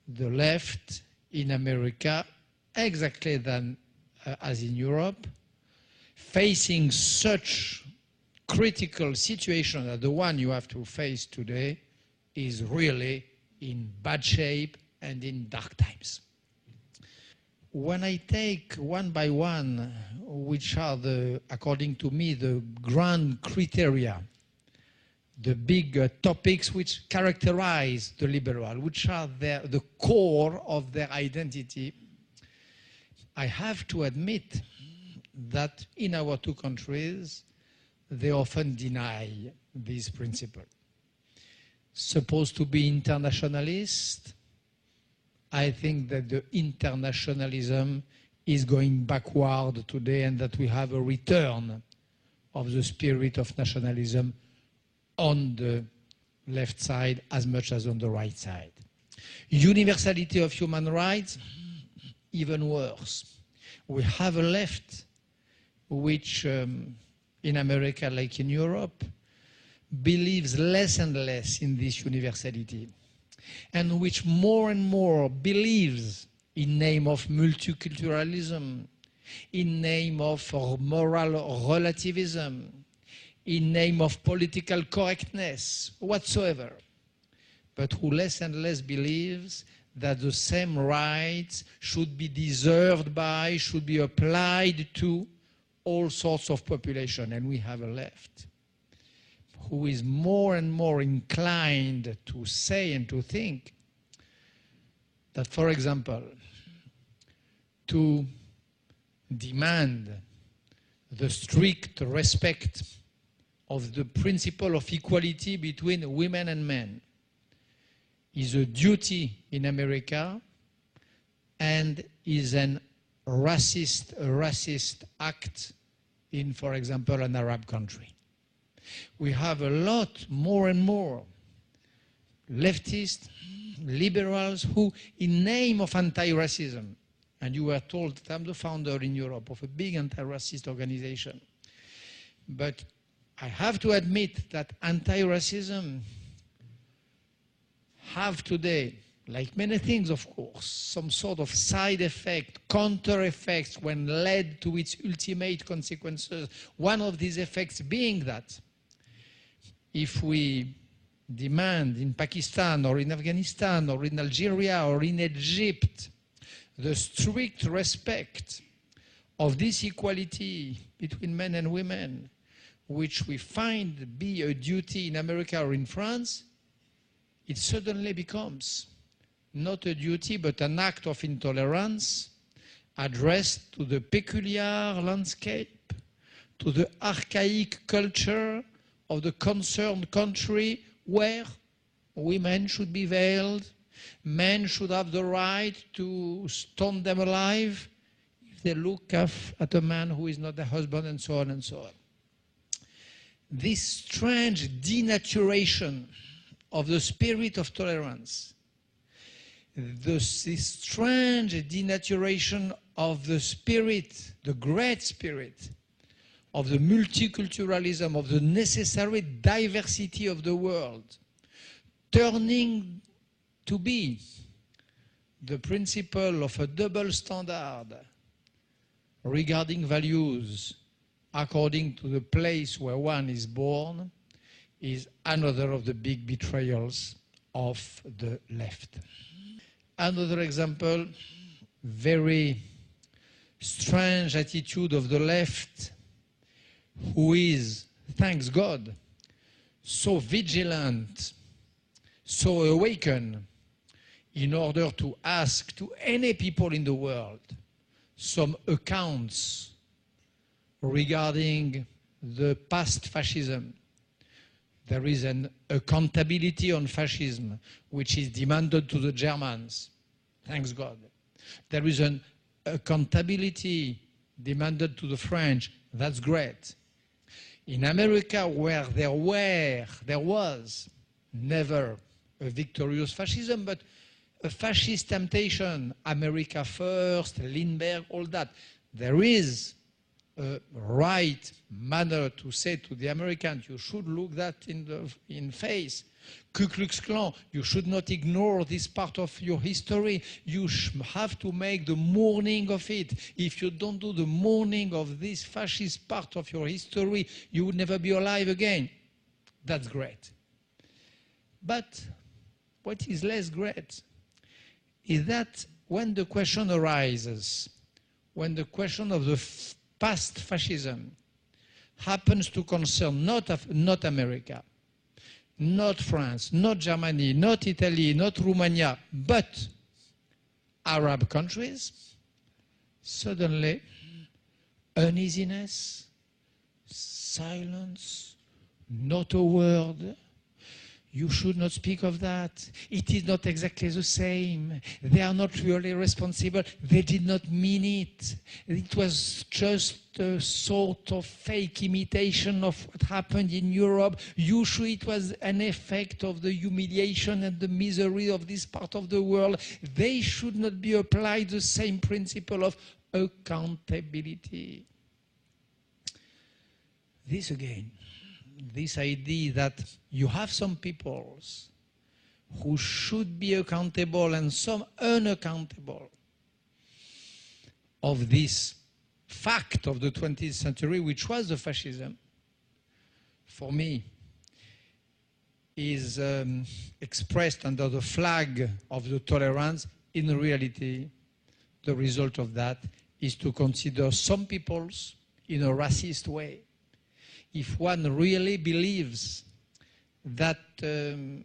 the left in America, exactly as in Europe, facing such critical situation as the one you have to face today, is really in bad shape and in dark times. When I take one by one, which are according to me, the grand criteria, the big topics which characterize the liberal, which are the core of their identity, I have to admit that in our two countries, they often deny this principle. Supposed to be internationalist, I think that the internationalism is going backward today and that we have a return of the spirit of nationalism on the left side as much as on the right side. Universality of human rights, even worse. We have a left which, in America like in Europe, believes less and less in this universality, and which more and more believes in name of multiculturalism, in name of moral relativism, in name of political correctness, whatsoever, but who less and less believes that the same rights should be deserved by, should be applied to all sorts of population. And we have a left who is more and more inclined to say and to think that, for example, to demand the strict respect of the principle of equality between women and men is a duty in America and is a racist act in, for example, an Arab country. We have a lot more and more leftists, liberals who, in name of anti-racism, and you were told that I'm the founder in Europe of a big anti-racist organization, but I have to admit that anti-racism have today, like many things of course, some sort of side effect, counter effects when led to its ultimate consequences. One of these effects being that if we demand in Pakistan or in Afghanistan or in Algeria or in Egypt the strict respect of this equality between men and women, which we find be a duty in America or in France, it suddenly becomes not a duty but an act of intolerance addressed to the peculiar landscape, to the archaic culture of the concerned country where women should be veiled, men should have the right to stone them alive if they look at a man who is not their husband, and so on and so on. This strange denaturation of the spirit of tolerance, this strange denaturation of the spirit, the great spirit, of the multiculturalism, of the necessary diversity of the world, turning to be the principle of a double standard regarding values according to the place where one is born, is another of the big betrayals of the left. Another example, very strange attitude of the left, who is, thanks God, so vigilant, so awakened, in order to ask to any people in the world some accounts regarding the past fascism. There is an accountability on fascism which is demanded to the Germans, thanks God. There is an accountability demanded to the French, that's great. In America, where there was never a victorious fascism, but a fascist temptation, America first, Lindbergh, all that, there is a right manner to say to the Americans, you should look that in face. Ku Klux Klan, you should not ignore this part of your history. You have to make the mourning of it. If you don't do the mourning of this fascist part of your history, you would never be alive again. That's great. But what is less great is that when the question arises, when the question of the past fascism happens to concern not America, not France, not Germany, not Italy, not Romania, but Arab countries, suddenly uneasiness, silence, not a word. You should not speak of that. It is not exactly the same. They are not really responsible. They did not mean it. It was just a sort of fake imitation of what happened in Europe. Usually it was an effect of the humiliation and the misery of this part of the world. They should not be applied the same principle of accountability. This again. This idea that you have some peoples who should be accountable and some unaccountable of this fact of the 20th century, which was the fascism, for me, is expressed under the flag of the tolerance. In reality, the result of that is to consider some peoples in a racist way. If one really believes that the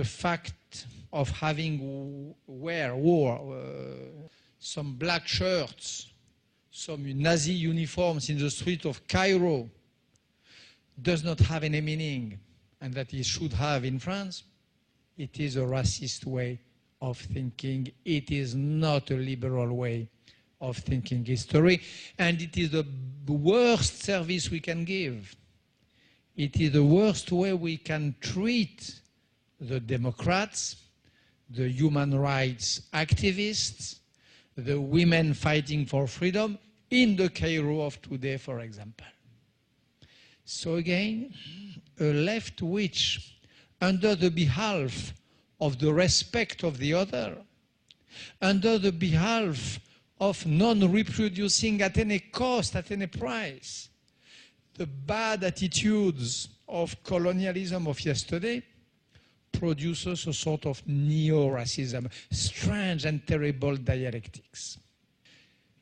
fact of having wore some black shirts, some Nazi uniforms in the street of Cairo does not have any meaning, and that it should have in France, it is a racist way of thinking. It is not a liberal way of thinking history, and it is the worst service we can give. It is the worst way we can treat the Democrats, the human rights activists, the women fighting for freedom in the Cairo of today, for example. So again, a left which, under the behalf of the respect of the other, under the behalf of non-reproducing at any cost, at any price, the bad attitudes of colonialism of yesterday, produces a sort of neo-racism, strange and terrible dialectics.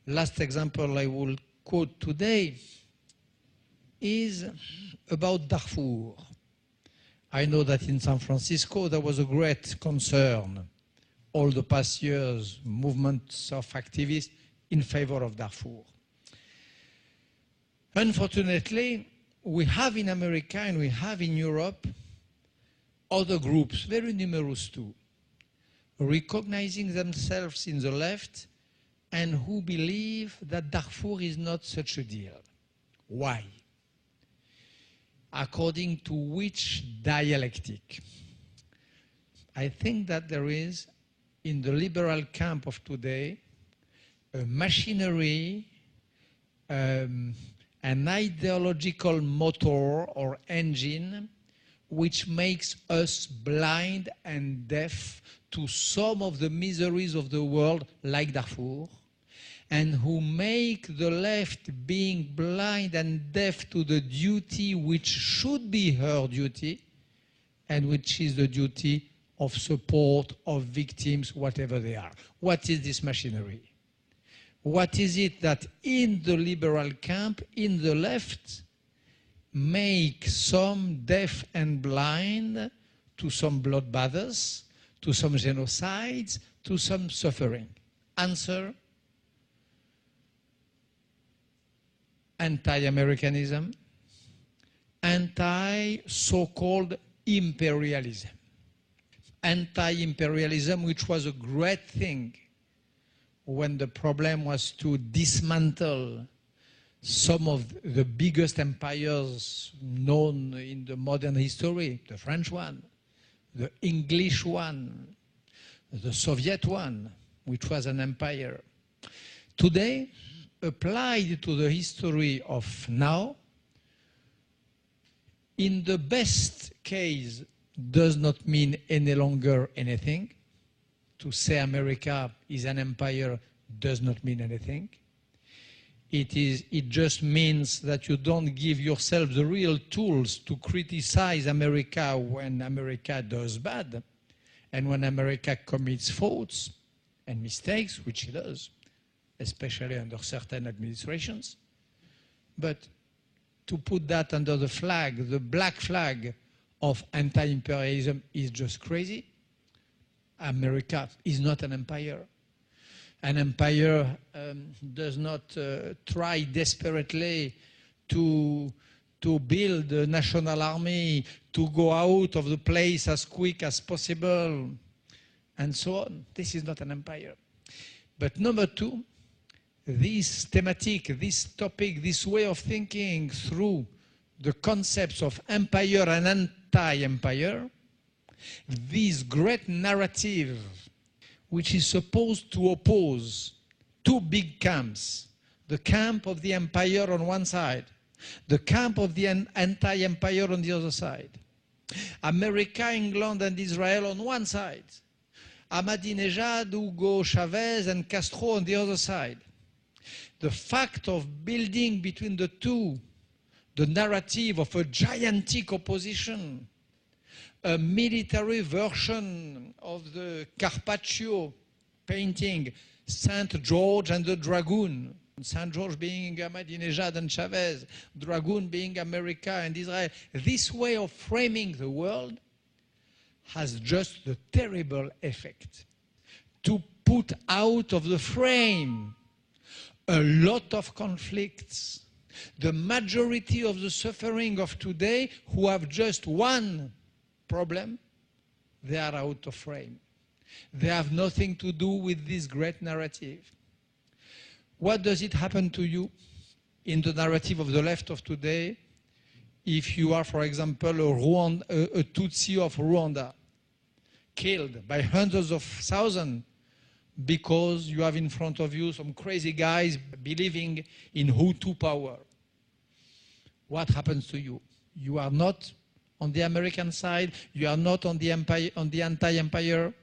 Last example I will quote today is about Darfur. I know that in San Francisco there was a great concern all the past years, movements of activists in favor of Darfur. Unfortunately, we have in America and we have in Europe other groups, very numerous too, recognizing themselves in the left and who believe that Darfur is not such a deal. Why? According to which dialectic? I think that there is, in the liberal camp of today, a machinery, an ideological motor or engine which makes us blind and deaf to some of the miseries of the world, like Darfur, and who make the left being blind and deaf to the duty which should be her duty, and which is the duty of support of victims, whatever they are. What is this machinery? What is it that in the liberal camp, in the left, make some deaf and blind to some bloodbaths, to some genocides, to some suffering? Answer: anti-Americanism, anti-so-called imperialism. Anti-imperialism, which was a great thing when the problem was to dismantle some of the biggest empires known in the modern history, the French one, the English one, the Soviet one, which was an empire. Today, applied to the history of now, in the best case, does not mean any longer anything. To say America is an empire does not mean anything. It just means that you don't give yourself the real tools to criticize America when America does bad and when America commits faults and mistakes, which it does, especially under certain administrations. But to put that under the flag, the black flag of anti-imperialism, is just crazy. America is not an empire. An empire does not try desperately to build a national army, to go out of the place as quick as possible, and so on. This is not an empire. But number two, this thematic, this topic, this way of thinking through the concepts of empire and anti-empire, this great narrative which is supposed to oppose two big camps, the camp of the empire on one side, the camp of the anti-empire on the other side, America, England, and Israel on one side, Ahmadinejad, Hugo Chavez, and Castro on the other side. The fact of building between the two the narrative of a gigantic opposition, a military version of the Carpaccio painting, Saint George and the Dragoon, Saint George being Ahmadinejad and Chavez, Dragoon being America and Israel. This way of framing the world has just the terrible effect to put out of the frame a lot of conflicts. The majority of the suffering of today, who have just one problem, they are out of frame. They have nothing to do with this great narrative. What does it happen to you in the narrative of the left of today if you are, for example, a Tutsi of Rwanda, killed by hundreds of thousands because you have in front of you some crazy guys believing in Hutu power? What happens to you? You are not on the American side, you are not on the anti-empire,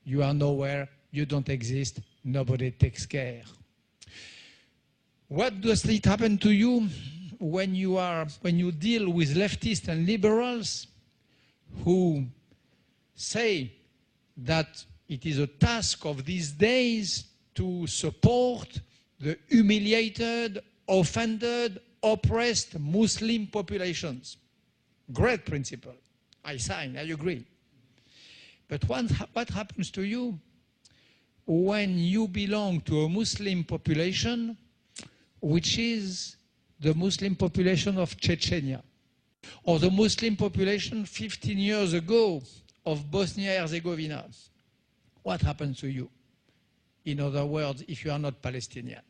you are nowhere, you don't exist, nobody takes care. What does it happen to you when you deal with leftists and liberals who say that it is a task of these days to support the humiliated, offended, oppressed Muslim populations? Great principle. I sign, I agree. But what happens to you when you belong to a Muslim population which is the Muslim population of Chechnya, or the Muslim population 15 years ago of Bosnia-Herzegovina? What happens to you? In other words, if you are not Palestinian.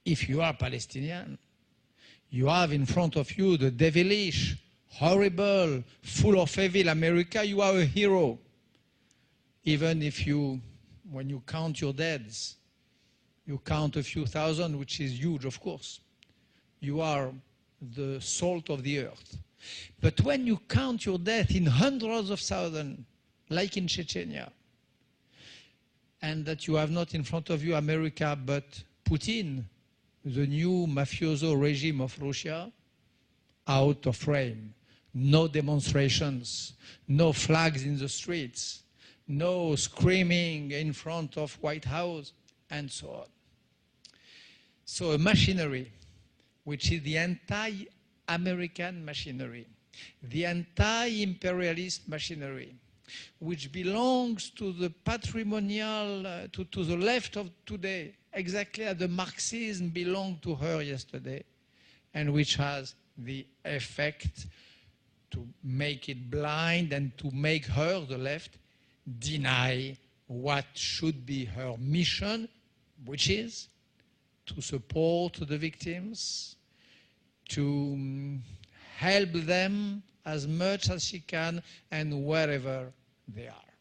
If you are Palestinian, you have in front of you the devilish, horrible, full of evil America. You are a hero. Even if when you count your deaths, you count a few thousand, which is huge, of course. You are the salt of the earth. But when you count your death in hundreds of thousands, like in Chechnya, and that you have not in front of you America, but Putin, the new mafioso regime of Russia, out of frame. No demonstrations, no flags in the streets, no screaming in front of White House, and so on. So a machinery, which is the anti-American machinery, the anti-imperialist machinery, which belongs to the patrimonial, to the left of today, exactly as the Marxism belonged to her yesterday, and which has the effect to make it blind and to make her, the left, deny what should be her mission, which is to support the victims, to help them as much as she can and wherever they are.